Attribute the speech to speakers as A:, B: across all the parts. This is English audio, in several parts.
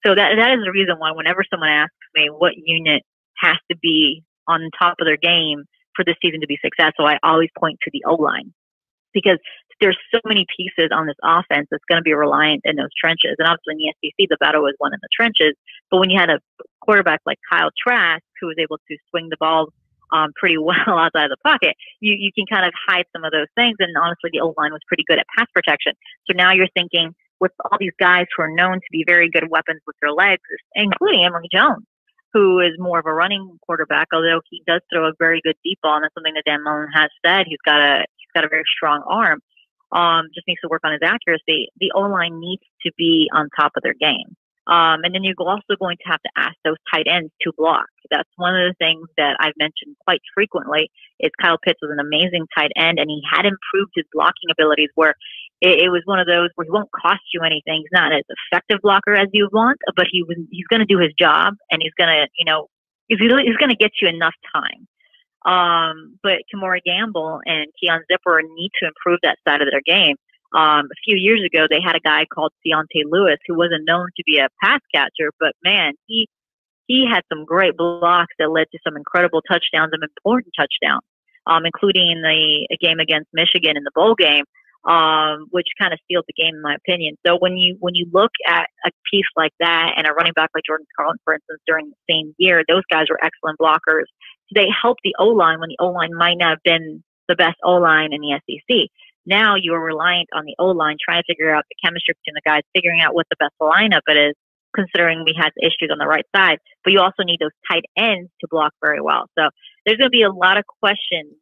A: So that is the reason why whenever someone asks me what unit has to be on top of their game for this season to be successful, I always point to the O-line, because there's so many pieces on this offense that's going to be reliant in those trenches. And obviously in the SEC, the battle was won in the trenches. But when you had a quarterback like Kyle Trask, who was able to swing the ball pretty well outside of the pocket, you can kind of hide some of those things. And honestly, the O-line was pretty good at pass protection. So now you're thinking, with all these guys who are known to be very good weapons with their legs, including Emory Jones, who is more of a running quarterback, although he does throw a very good deep ball, and that's something that Dan Mullen has said. He's got a very strong arm. Just needs to work on his accuracy. The O-line needs to be on top of their game. And then you're also going to have to ask those tight ends to block. That's one of the things that I've mentioned quite frequently is Kyle Pitts was an amazing tight end, and he had improved his blocking abilities where it was one of those where he won't cost you anything. He's not as effective blocker as you want, but he's going to do his job, and he's going to, he's going to get you enough time. But Kamari Gamble and Keon Zipper need to improve that side of their game. A few years ago, they had a guy called Deontay Lewis who wasn't known to be a pass catcher, but man, he had some great blocks that led to some incredible touchdowns and important touchdowns, including in the game against Michigan in the bowl game, which kind of sealed the game in my opinion. So when you look at a piece like that and a running back like Jordan Carlton, for instance, during the same year, those guys were excellent blockers. So they helped the O-line when the O-line might not have been the best O-line in the SEC. Now you are reliant on the O-line trying to figure out the chemistry between the guys, figuring out what the best lineup it is, considering we had issues on the right side. But you also need those tight ends to block very well. So there's going to be a lot of questions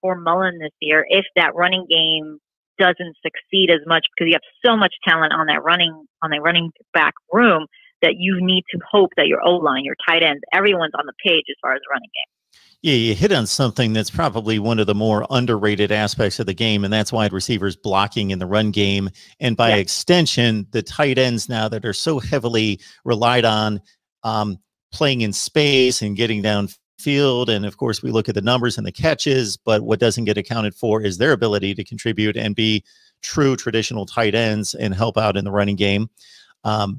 A: for Mullen this year if that running game doesn't succeed as much, because you have so much talent on the running back room that you need to hope that your O-line, your tight ends, everyone's on the page as far as the running game.
B: Yeah, you hit on something that's probably one of the more underrated aspects of the game, and that's wide receivers blocking in the run game. And by extension, the tight ends now that are so heavily relied on playing in space and getting downfield. And of course, we look at the numbers and the catches, but what doesn't get accounted for is their ability to contribute and be true traditional tight ends and help out in the running game.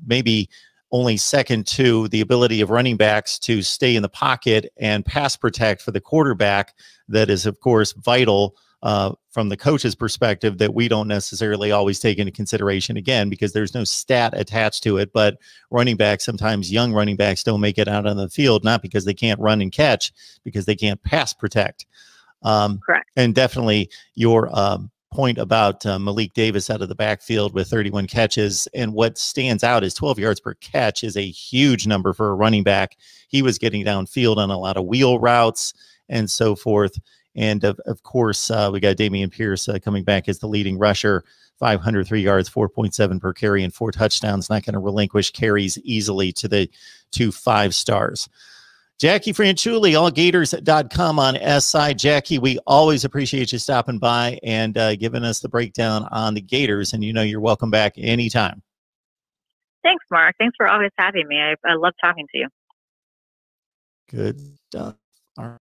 B: Maybe only second to the ability of running backs to stay in the pocket and pass protect for the quarterback. That is, of course, vital from the coach's perspective, that we don't necessarily always take into consideration, again, because there's no stat attached to it. But running backs, sometimes young running backs, don't make it out on the field, not because they can't run and catch, because they can't pass protect.
A: Correct.
B: And definitely your point about Malik Davis out of the backfield with 31 catches. And what stands out is 12 yards per catch is a huge number for a running back. He was getting downfield on a lot of wheel routes and so forth. And of course, we got Dameon Pierce coming back as the leading rusher, 503 yards, 4.7 per carry, and 4 touchdowns. Not going to relinquish carries easily to the 2 5-stars. Jackie Franciulli, allgators.com on SI. Jackie, we always appreciate you stopping by and giving us the breakdown on the Gators. And you're welcome back anytime.
A: Thanks, Mark. Thanks for always having me. I love talking to you.
B: Good stuff. All right.